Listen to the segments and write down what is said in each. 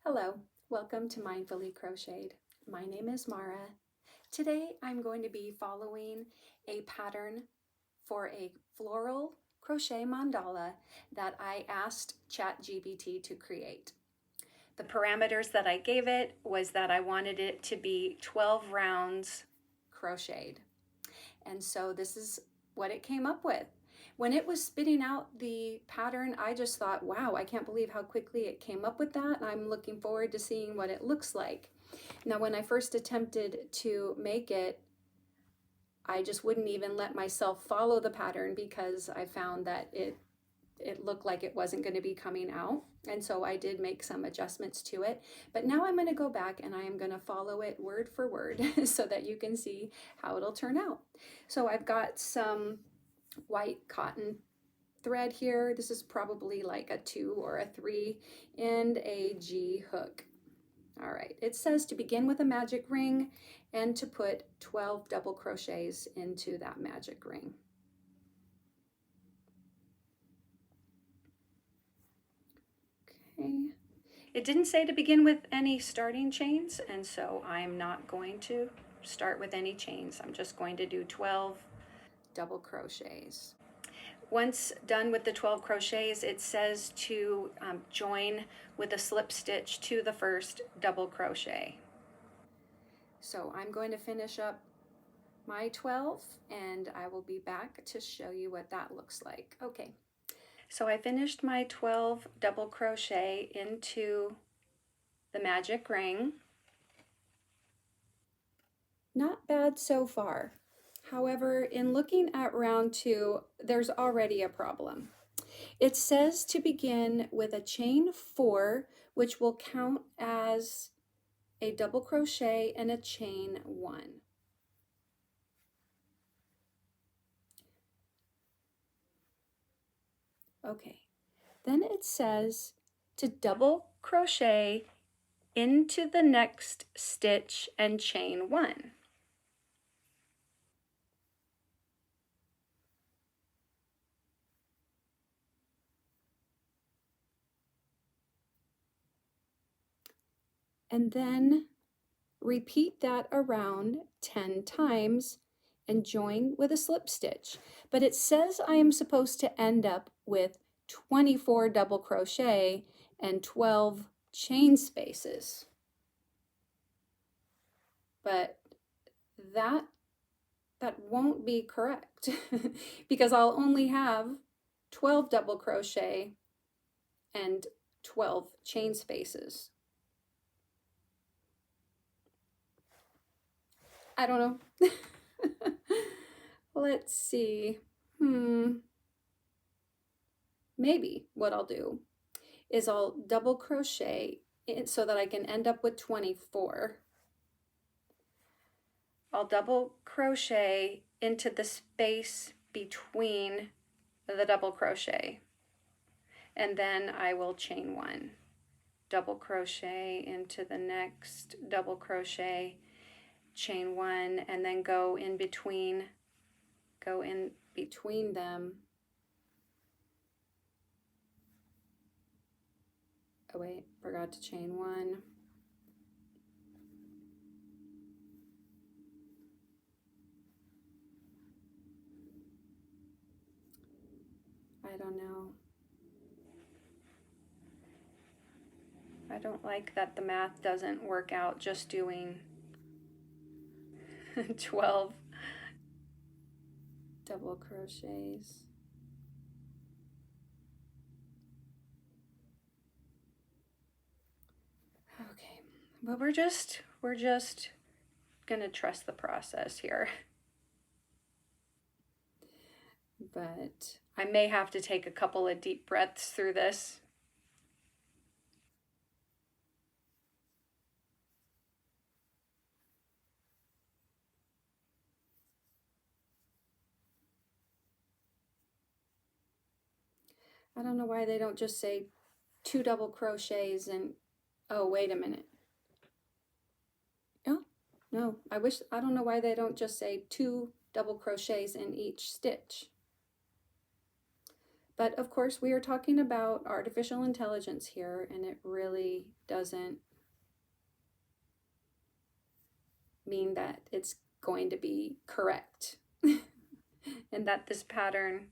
Hello, welcome to Mindfully Crocheted. My name is Mara. Today I'm going to be following a pattern for a floral crochet mandala that I asked ChatGPT to create. The parameters that I gave it was that I wanted it to be 12 rounds crocheted. And so this is what it came up with. When it was spitting out the pattern, I just thought, wow, I can't believe how quickly it came up with that. I'm looking forward to seeing what it looks like. Now, when I first attempted to make it, I just wouldn't even let myself follow the pattern because I found that it looked like it wasn't going to be coming out. And so I did make some adjustments to it. But now I'm going to go back and I am going to follow it word for word so that you can see how it'll turn out. So I've got some white cotton thread here. This is probably like a 2 or a 3 and a G hook. All right, it says to begin with a magic ring and to put 12 double crochets into that magic ring. Okay. It didn't say to begin with any starting chains, and so I'm not going to start with any chains. I'm just going to do 12 double crochets. Once done with the 12 crochets, it says to join with a slip stitch to the first double crochet. So I'm going to finish up my 12 and I will be back to show you what that looks like. Okay, so I finished my 12 double crochet into the magic ring. Not bad so far. However, in looking at round 2, there's already a problem. It says to begin with a chain 4, which will count as a double crochet and a chain 1. Okay, then it says to double crochet into the next stitch and chain 1. And then repeat that around 10 times and join with a slip stitch. But it says I am supposed to end up with 24 double crochet and 12 chain spaces. But that won't be correct because I'll only have 12 double crochet and 12 chain spaces. I don't know. Let's see. Maybe what I'll do is I'll double crochet so that I can end up with 24. I'll double crochet into the space between the double crochet, and then I will chain 1. Double crochet into the next double crochet, chain 1, and then go in between them. Oh wait, forgot to chain 1. I don't know. I don't like that the math doesn't work out just doing 12 double crochets. Okay, but we're just gonna trust the process here. But I may have to take a couple of deep breaths through this. I don't know why they don't just say 2 double crochets and, oh, wait a minute. Oh, no, I don't know why they don't just say 2 double crochets in each stitch. But of course, we are talking about artificial intelligence here, and it really doesn't mean that it's going to be correct and that this pattern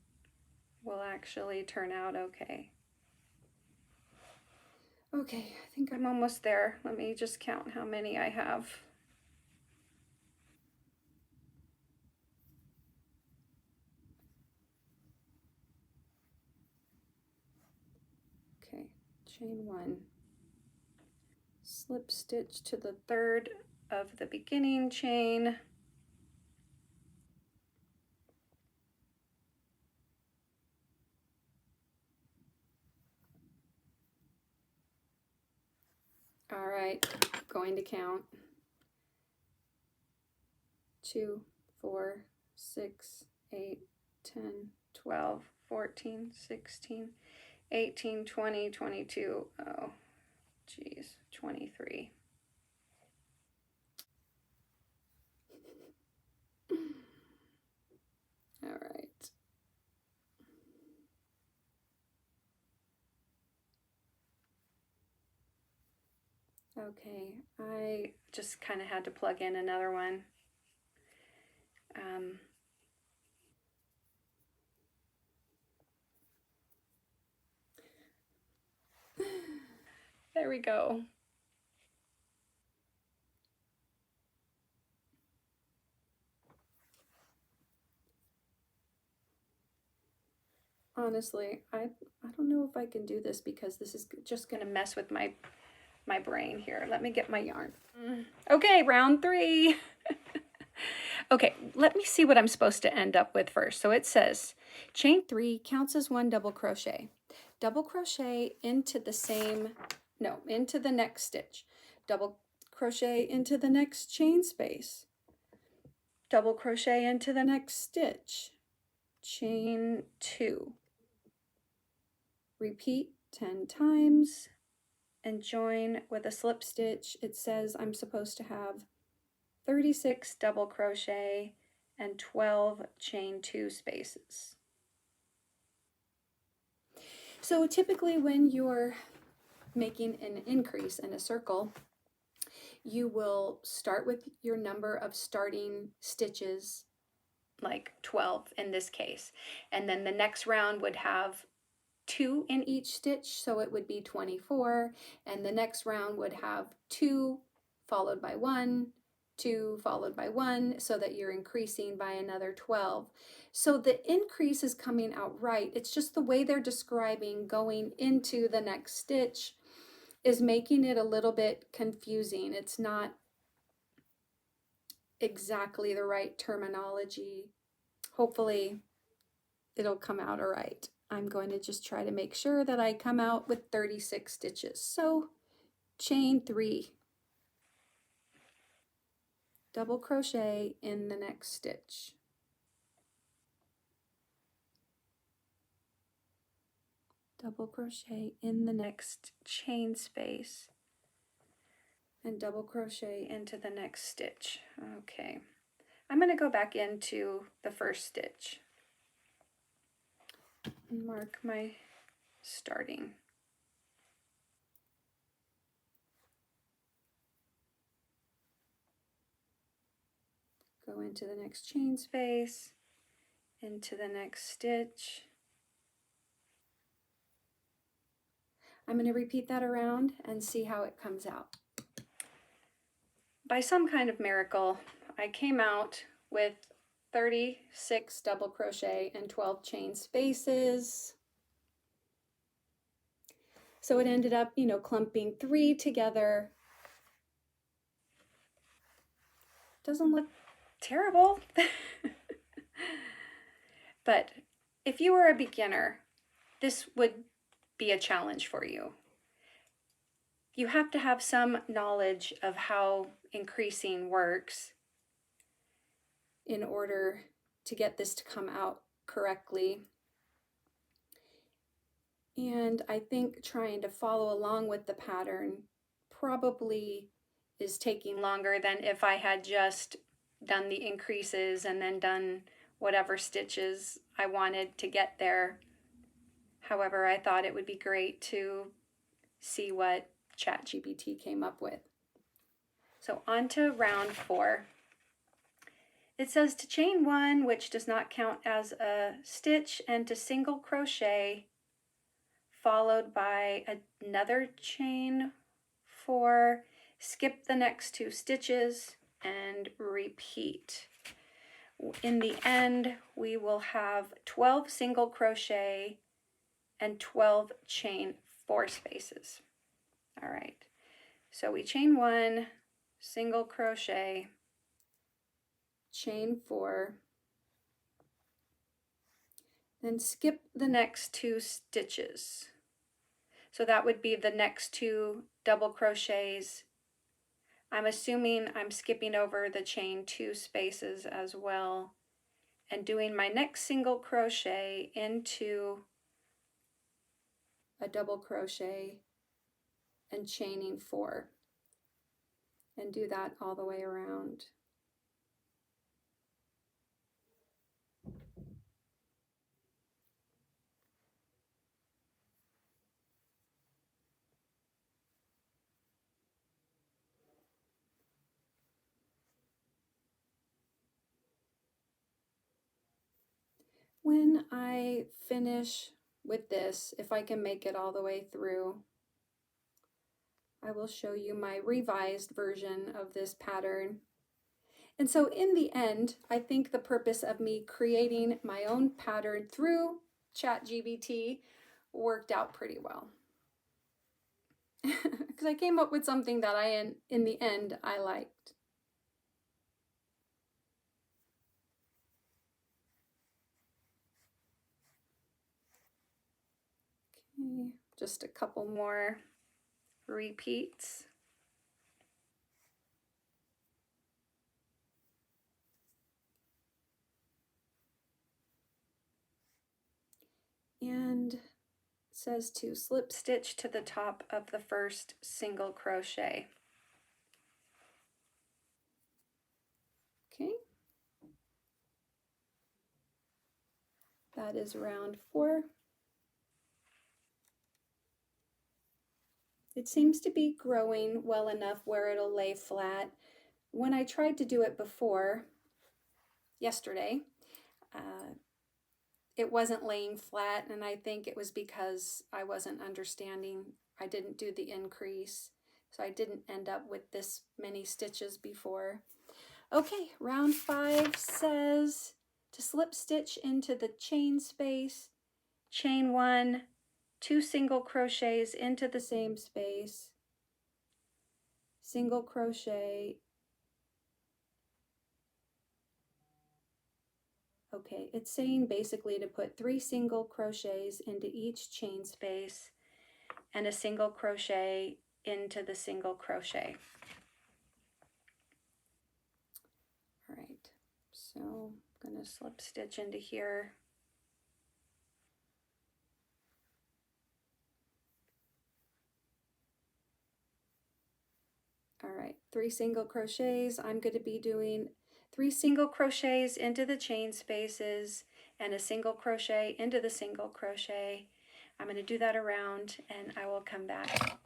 will actually turn out okay. Okay, I think I'm almost there. Let me just count how many I have. Okay, chain 1. Slip stitch to the 3rd of the beginning chain. All right, going to count. 2, 4, 6, 8, 10, 12, 14, 16, 18, 20, 22. Oh, geez, 23. All right. Okay, I just kind of had to plug in another one. There we go. Honestly, I don't know if I can do this because this is just going to mess with my brain here. Let me get my yarn. Okay, round 3. Okay, let me see what I'm supposed to end up with first. So it says chain 3 counts as 1 double crochet. Double crochet into into the next stitch. Double crochet into the next chain space. Double crochet into the next stitch. Chain 2. Repeat 10 times and join with a slip stitch. It says I'm supposed to have 36 double crochet and 12 chain 2 spaces. So typically when you're making an increase in a circle, you will start with your number of starting stitches, like 12 in this case, and then the next round would have 2 in each stitch, so it would be 24, and the next round would have 2 followed by 1, 2 followed by 1, so that you're increasing by another 12. So the increase is coming out right. It's just the way they're describing going into the next stitch is making it a little bit confusing. It's not exactly the right terminology. Hopefully it'll come out all right. I'm going to just try to make sure that I come out with 36 stitches. So chain 3, double crochet in the next stitch. Double crochet in the next chain space and double crochet into the next stitch. Okay, I'm going to go back into the first stitch and mark my starting. Go into the next chain space, into the next stitch. I'm going to repeat that around and see how it comes out. By some kind of miracle, I came out with 36 double crochet and 12 chain spaces. So it ended up, clumping 3 together. Doesn't look terrible. But if you were a beginner, this would be a challenge for you. You have to have some knowledge of how increasing works in order to get this to come out correctly. And I think trying to follow along with the pattern probably is taking longer than if I had just done the increases and then done whatever stitches I wanted to get there. However, I thought it would be great to see what ChatGPT came up with. So on to round 4. It says to chain 1, which does not count as a stitch, and to single crochet, followed by another chain 4, skip the next 2 stitches, and repeat. In the end, we will have 12 single crochet and 12 chain 4 spaces. All right, so we chain 1, single crochet, chain 4, then skip the next 2 stitches. So that would be the next 2 double crochets. I'm assuming I'm skipping over the chain 2 spaces as well and doing my next single crochet into a double crochet and chaining 4, and do that all the way around. When I finish with this, if I can make it all the way through, I will show you my revised version of this pattern. And so in the end, I think the purpose of me creating my own pattern through ChatGPT worked out pretty well. Because I came up with something that in the end, I liked. Okay, just a couple more repeats. And it says to slip stitch to the top of the first single crochet. Okay. That is round 4. It seems to be growing well enough where it'll lay flat. When I tried to do it before, yesterday, it wasn't laying flat, and I think it was because I wasn't understanding. I didn't do the increase, so I didn't end up with this many stitches before. Okay, round 5 says to slip stitch into the chain space, chain 1, 2 single crochets into the same space, single crochet. Okay, it's saying basically to put 3 single crochets into each chain space and a single crochet into the single crochet. All right, so I'm going to slip stitch into here. All right, 3 single crochets. I'm going to be doing 3 single crochets into the chain spaces and a single crochet into the single crochet. I'm going to do that around, and I will come back,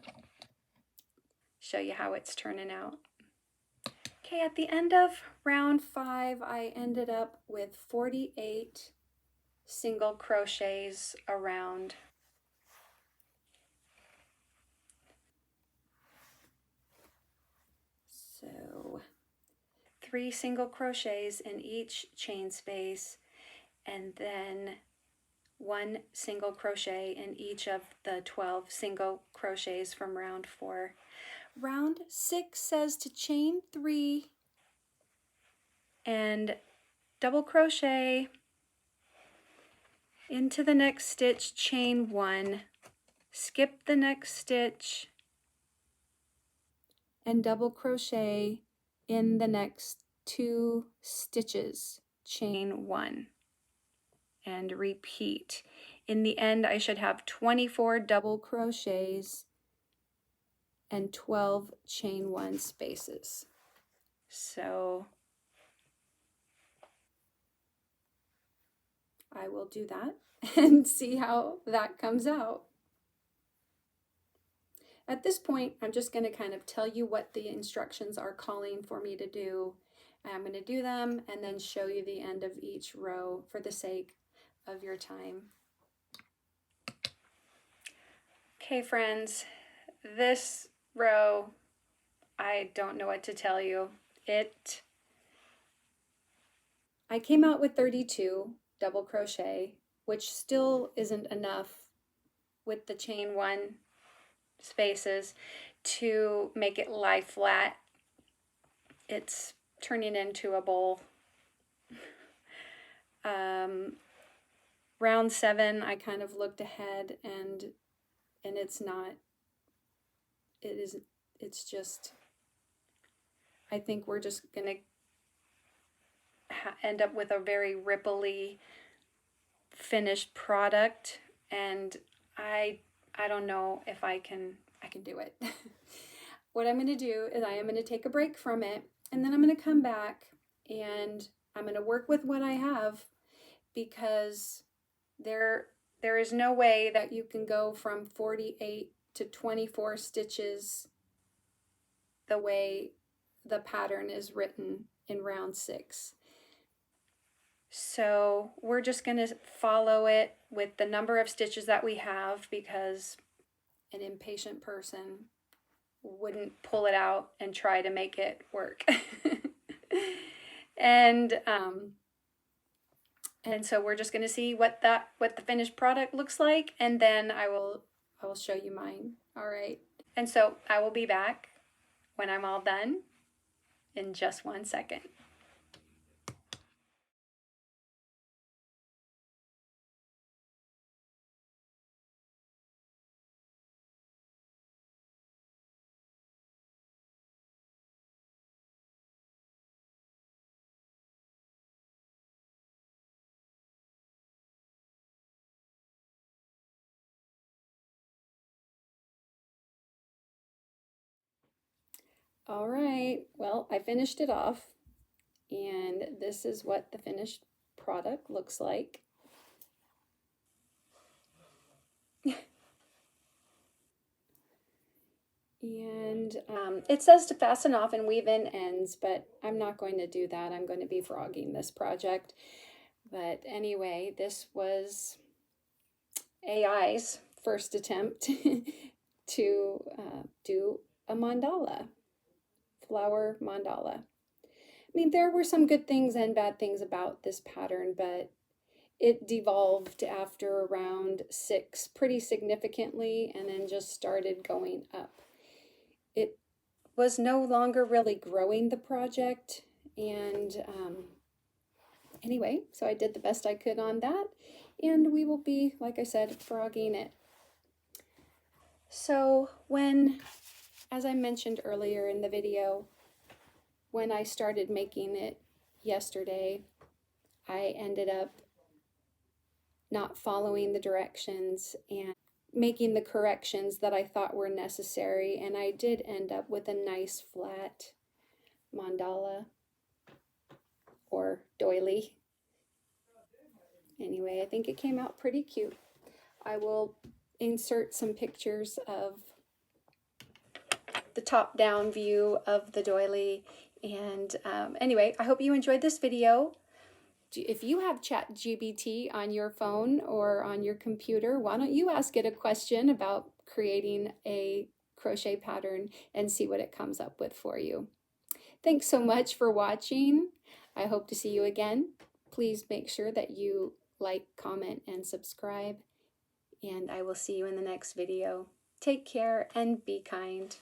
show you how it's turning out. Okay, at the end of round 5, I ended up with 48 single crochets around. So 3 single crochets in each chain space, and then 1 single crochet in each of the 12 single crochets from round 4. Round 6 says to chain 3 and double crochet into the next stitch, chain 1, skip the next stitch, and double crochet in the next 2 stitches, chain 1, and repeat. In the end, I should have 24 double crochets and 12 chain 1 spaces. So I will do that and see how that comes out. At this point, I'm just going to kind of tell you what the instructions are calling for me to do. I'm going to do them and then show you the end of each row for the sake of your time. Okay, friends, this row, I don't know what to tell you. I came out with 32 double crochet, which still isn't enough with the chain 1 spaces to make it lie flat. It's turning into a bowl. Round 7, I kind of looked ahead and it's not. It's just, I think we're just gonna end up with a very ripply finished product, and I don't know if I can do it. What I'm going to do is I am going to take a break from it, and then I'm going to come back and I'm going to work with what I have, because there is no way that you can go from 48 to 24 stitches the way the pattern is written in round 6. So we're just going to follow it with the number of stitches that we have, because an impatient person wouldn't pull it out and try to make it work. and so we're just going to see what the finished product looks like, and then I will show you mine. All right. And so I will be back when I'm all done in just 1 second. All right, well, I finished it off, and this is what the finished product looks like. And it says to fasten off and weave in ends, but I'm not going to do that. I'm going to be frogging this project. But anyway, this was AI's first attempt to do a mandala, flower mandala. I mean, there were some good things and bad things about this pattern, but it devolved after around 6 pretty significantly, and then just started going up. It was no longer really growing the project, and anyway, so I did the best I could on that, and we will be, like I said, frogging it. So when, as I mentioned earlier in the video, when I started making it yesterday, I ended up not following the directions and making the corrections that I thought were necessary, and I did end up with a nice flat mandala or doily. Anyway, I think it came out pretty cute. I will insert some pictures of the top-down view of the doily. And anyway, I hope you enjoyed this video. If you have ChatGPT on your phone or on your computer, why don't you ask it a question about creating a crochet pattern and see what it comes up with for you. Thanks so much for watching. I hope to see you again. Please make sure that you like, comment, and subscribe, and I will see you in the next video. Take care and be kind.